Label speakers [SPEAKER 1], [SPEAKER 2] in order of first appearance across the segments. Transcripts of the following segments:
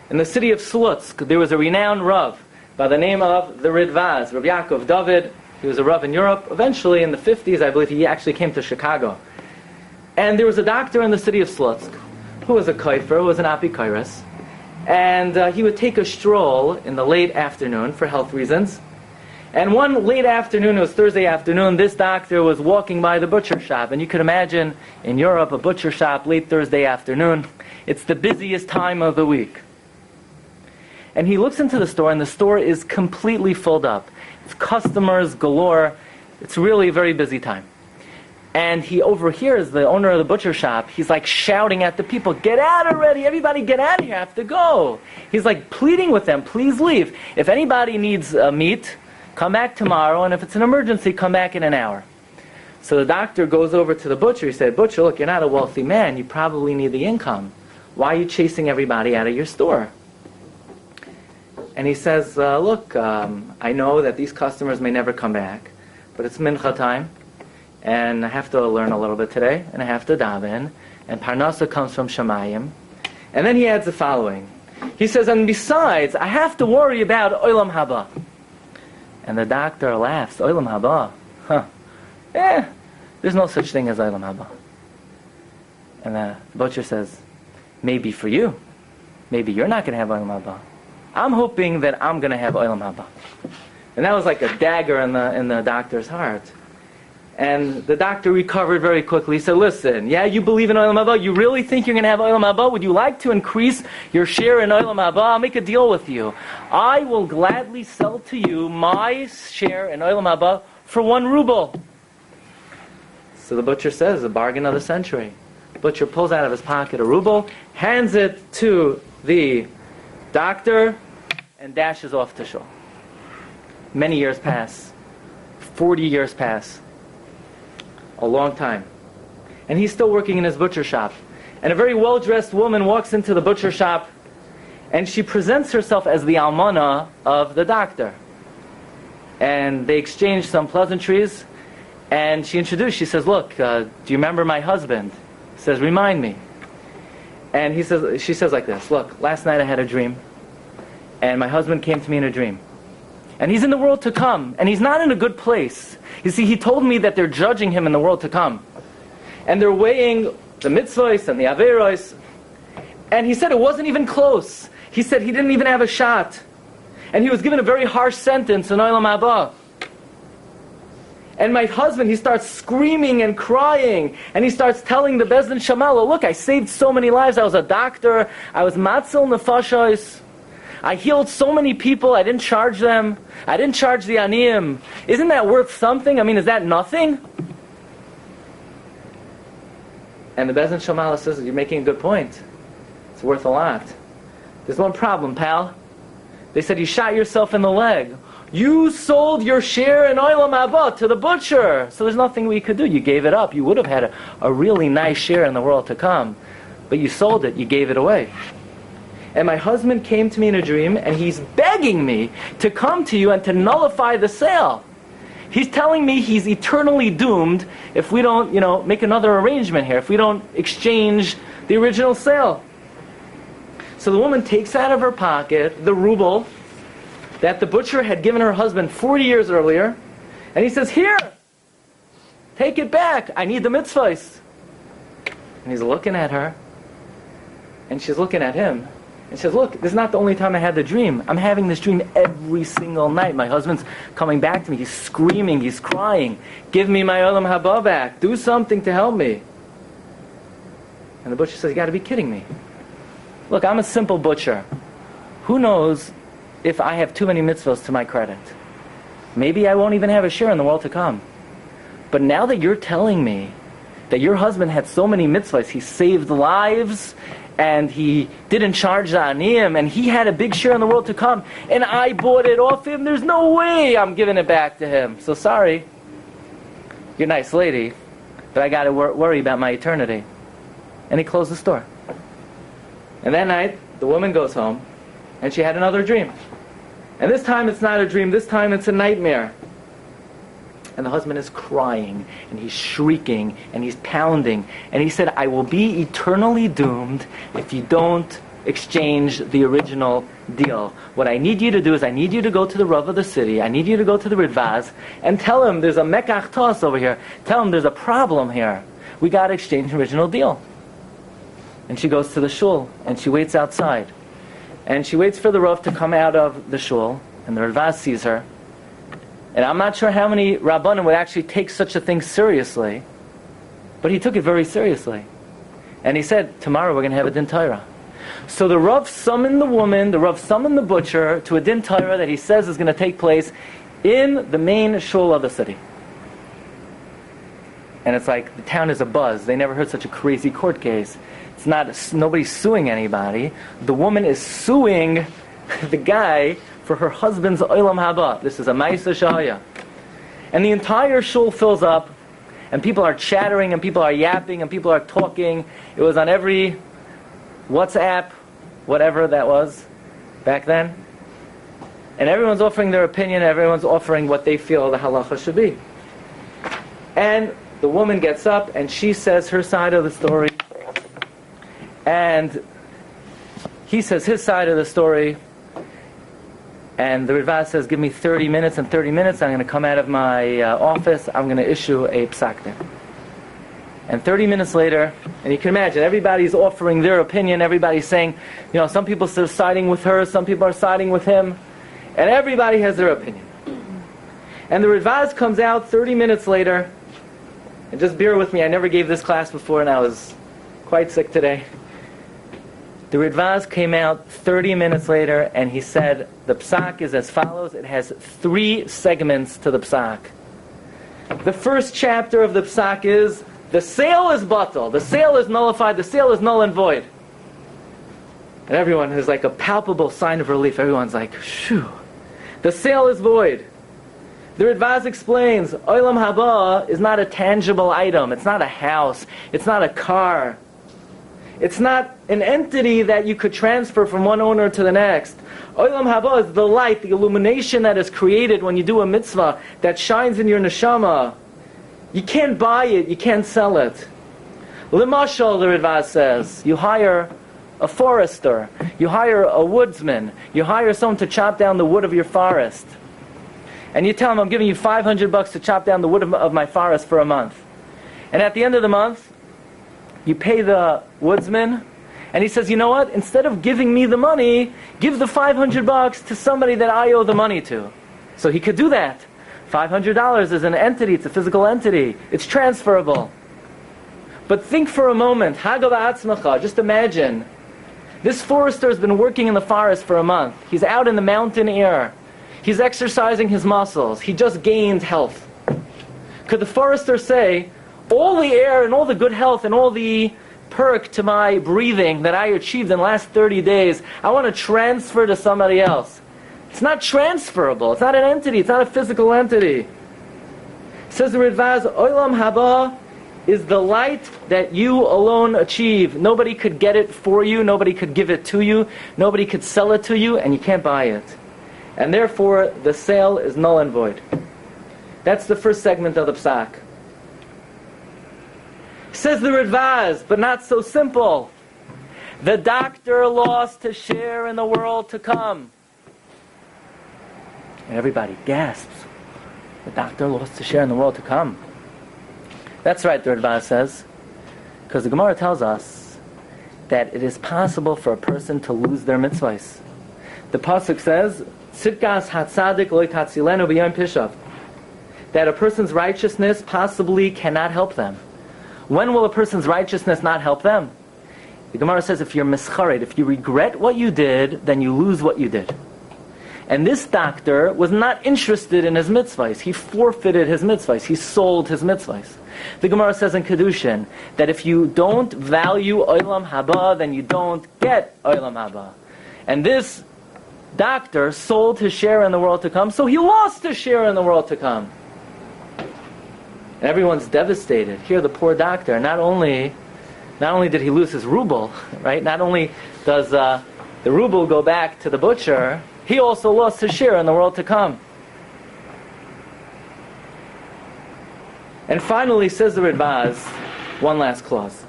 [SPEAKER 1] in the city of Slutsk, there was a renowned Rav by the name of the Ridvaz, Rav Yaakov David. He was a Rav in Europe. Eventually, in the 50s, I believe, he actually came to Chicago. And there was a doctor in the city of Slutsk who was a kaifer, who was an apikairos. And he would take a stroll in the late afternoon for health reasons. And one late afternoon, it was Thursday afternoon, this doctor was walking by the butcher shop. And you could imagine, in Europe, a butcher shop late Thursday afternoon. It's the busiest time of the week. And he looks into the store, and the store is completely filled up. It's customers galore. It's really a very busy time. And he overhears the owner of the butcher shop. He's like shouting at the people, "Get out already! Everybody get out of here! I have to go!" He's like pleading with them, "Please leave. If anybody needs meat, come back tomorrow. And if it's an emergency, come back in an hour." So the doctor goes over to the butcher. He said, "Butcher, look, you're not a wealthy man. You probably need the income. Why are you chasing everybody out of your store?" And he says, "Look, I know that these customers may never come back, but it's mincha time, and I have to learn a little bit today, and I have to daven, and parnasa comes from Shamayim." And then he adds the following. He says, "And besides, I have to worry about olam haba." And the doctor laughs. Olam haba? There's no such thing as olam haba. And the butcher says, "Maybe for you. Maybe you're not going to have olam haba. I'm hoping that I'm going to have olam haba." And that was like a dagger in the doctor's heart. And the doctor recovered very quickly. He said, "Listen, yeah, you believe in olam haba? You really think you're going to have olam haba? Would you like to increase your share in olam haba? I'll make a deal with you. I will gladly sell to you my share in olam haba for 1 ruble." So the butcher says, "A bargain of the century." The butcher pulls out of his pocket a ruble, hands it to the doctor, and dashes off to shul. Many years pass. 40 years pass. A long time. And he's still working in his butcher shop. And a very well-dressed woman walks into the butcher shop, and she presents herself as the almana of the doctor. And they exchange some pleasantries, and she she says, "Look, do you remember my husband?" He says, "Remind me." And she says like this, "Look, last night I had a dream, and my husband came to me in a dream. And he's in the world to come, and he's not in a good place. You see, he told me that they're judging him in the world to come. And they're weighing the mitzvahs and the averos. And he said it wasn't even close. He said he didn't even have a shot. And he was given a very harsh sentence in Olam Haba. And my husband, he starts screaming and crying, and he starts telling the Bezdin Shamala, look, I saved so many lives. I was a doctor. I was matzil nefashos. I healed so many people. I didn't charge them. I didn't charge the aniyim. Isn't that worth something? I mean, is that nothing?" And the Bezdin Shamala says, you're making a good point. It's worth a lot. There's one problem, pal. They said you shot yourself in the leg. You sold your share in Olam Haba to the butcher. So there's nothing we could do. You gave it up. You would have had a really nice share in the world to come. But you sold it. You gave it away. And my husband came to me in a dream, and he's begging me to come to you and to nullify the sale. He's telling me he's eternally doomed if we don't, make another arrangement here, if we don't exchange the original sale. So the woman takes out of her pocket the ruble that the butcher had given her husband 40 years earlier, and he says, here, take it back, I need the mitzvahs. And he's looking at her, and she's looking at him, and she says, look, this is not the only time I had the dream. I'm having this dream every single night. My husband's coming back to me, he's screaming, he's crying, give me my Olam Haba back, do something to help me. And the butcher says, you got to be kidding me. Look, I'm a simple butcher. Who knows if I have too many mitzvahs to my credit? Maybe I won't even have a share in the world to come. But now that you're telling me that your husband had so many mitzvahs, he saved lives, and he didn't charge the aniyim, and he had a big share in the world to come, and I bought it off him, there's no way I'm giving it back to him. So sorry, you're a nice lady, but I got to worry about my eternity. And he closed the store. And that night, the woman goes home, and she had another dream. And this time it's not a dream, this time it's a nightmare. And the husband is crying, and he's shrieking, and he's pounding. And he said, I will be eternally doomed if you don't exchange the original deal. What I need you to do is I need you to go to the Rav of the city, I need you to go to the Ridvaz, and tell him there's a mekach tos over here. Tell him there's a problem here. We got to exchange the original deal. And she goes to the shul, and she waits outside. And she waits for the Rav to come out of the shul, and the Ridvaz sees her. And I'm not sure how many Rabbanim would actually take such a thing seriously, but he took it very seriously. And he said, tomorrow we're going to have a din Torah. So the Rav summoned the woman, the Rav summoned the butcher to a din Torah that he says is going to take place in the main shul of the city. And it's like the town is abuzz. They never heard such a crazy court case. It's not, nobody's suing anybody. The woman is suing the guy for her husband's olam haba. This is a ma'isa shahaya. And the entire shul fills up, and people are chattering, and people are yapping, and people are talking. It was on every WhatsApp, whatever that was back then. And everyone's offering their opinion, everyone's offering what they feel the halacha should be. And the woman gets up, and she says her side of the story. And he says his side of the story. And the Ridvaz says, give me 30 minutes. In 30 minutes, I'm going to come out of my office. I'm going to issue a psak din. And 30 minutes later, and you can imagine, everybody's offering their opinion. Everybody's saying, some people are siding with her, some people are siding with him. And everybody has their opinion. And the Ridvaz comes out 30 minutes later. And just bear with me, I never gave this class before, and I was quite sick today. The Ridvaz came out 30 minutes later, and he said, the psak is as follows. It has 3 segments to the psak. The first chapter of the psak is, the sale is batal, the sale is nullified, the sale is null and void. And everyone has like a palpable sign of relief. Everyone's like, phew. The sale is void. The Ridvaz explains, olam haba is not a tangible item. It's not a house. It's not a car. It's not an entity that you could transfer from one owner to the next. Olam haba is the light, the illumination that is created when you do a mitzvah that shines in your neshama. You can't buy it, you can't sell it. Limashal, the Ridvaz says, you hire a forester, you hire a woodsman, you hire someone to chop down the wood of your forest. And you tell him, I'm giving you $500 to chop down the wood of my forest for a month. And at the end of the month, you pay the woodsman, and he says, you know what? Instead of giving me the money, give the $500 to somebody that I owe the money to. So he could do that. $500 is an entity, it's a physical entity. It's transferable. But think for a moment, just imagine, this forester has been working in the forest for a month. He's out in the mountain air. He's exercising his muscles. He just gained health. Could the forester say, all the air and all the good health and all the perk to my breathing that I achieved in the last 30 days, I want to transfer to somebody else? It's not transferable. It's not an entity. It's not a physical entity. Says the Ridvaz, Olam Haba is the light that you alone achieve. Nobody could get it for you. Nobody could give it to you. Nobody could sell it to you, and you can't buy it. And therefore, the sale is null and void. That's the first segment of the psak. Says the Ridvaz, but not so simple. The doctor lost his share in the world to come. And everybody gasps. The doctor lost his share in the world to come. That's right, the Ridvaz says. Because the Gemara tells us that it is possible for a person to lose their mitzvahs. The pasuk says, Tzidkas hatzadik lo yikatzilenu b'yom pishav. That a person's righteousness possibly cannot help them. When will a person's righteousness not help them? The Gemara says if you're mischared, if you regret what you did, then you lose what you did. And this doctor was not interested in his mitzvahs. He forfeited his mitzvahs. He sold his mitzvahs. The Gemara says in Kedushin that if you don't value Olam Haba, then you don't get Olam Haba. And this doctor sold his share in the world to come, so he lost his share in the world to come. And everyone's devastated. Here, the poor doctor, not only did he lose his ruble, right? Not only does the ruble go back to the butcher, he also lost his share in the world to come. And finally, says the Ridvaz, one last clause.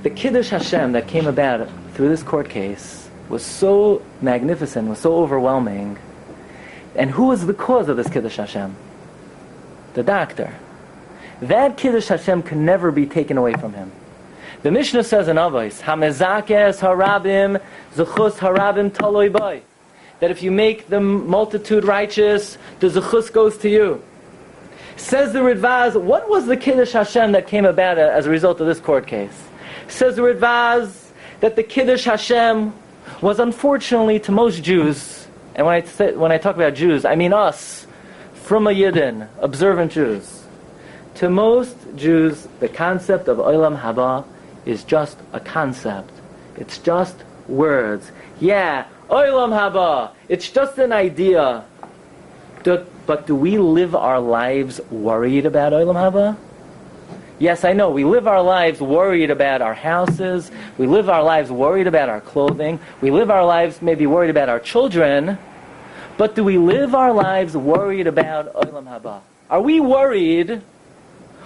[SPEAKER 1] The Kiddush Hashem that came about through this court case was so magnificent, was so overwhelming. And who was the cause of this Kiddush Hashem? The doctor. That Kiddush Hashem can never be taken away from him. The Mishnah says in Avos, Hamezakes harabim, zechus harabim taloi boy. That if you make the multitude righteous, the zechus goes to you. Says the Ridvaz, what was the Kiddush Hashem that came about as a result of this court case? Says the Ridvaz that the Kiddush Hashem was unfortunately to most Jews, and when I talk about Jews, I mean us, from a Yidden, observant Jews. To most Jews, the concept of Olam Haba is just a concept. It's just words. Yeah, Olam Haba, it's just an idea. But do we live our lives worried about Olam Haba? Yes, I know, we live our lives worried about our houses, we live our lives worried about our clothing, we live our lives maybe worried about our children, but do we live our lives worried about Olam Haba? Are we worried,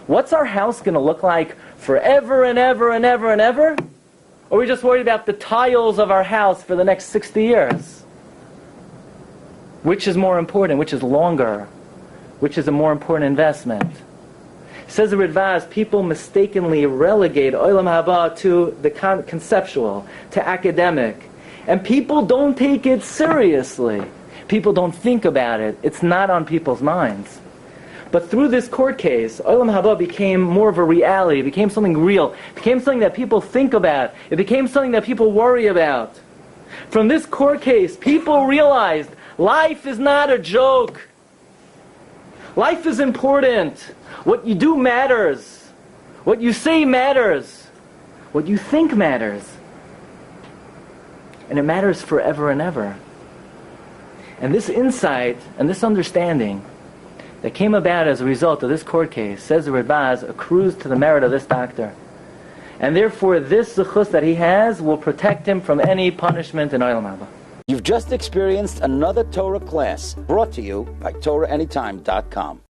[SPEAKER 1] what's our house going to look like forever and ever and ever and ever? Or are we just worried about the tiles of our house for the next 60 years? Which is more important? Which is longer? Which is a more important investment? Says the Ridvaz, people mistakenly relegate Olam Haba to the conceptual, to academic. And people don't take it seriously. People don't think about it. It's not on people's minds. But through this court case, Olam Haba became more of a reality. It became something real. It became something that people think about. It became something that people worry about. From this court case, people realized life is not a joke. Life is important. What you do matters. What you say matters. What you think matters. And it matters forever and ever. And this insight and this understanding that came about as a result of this court case, says the Ridvaz, accrues to the merit of this doctor. And therefore this zechus that he has will protect him from any punishment in Olam Haba.
[SPEAKER 2] You've just experienced another Torah class brought to you by TorahAnytime.com.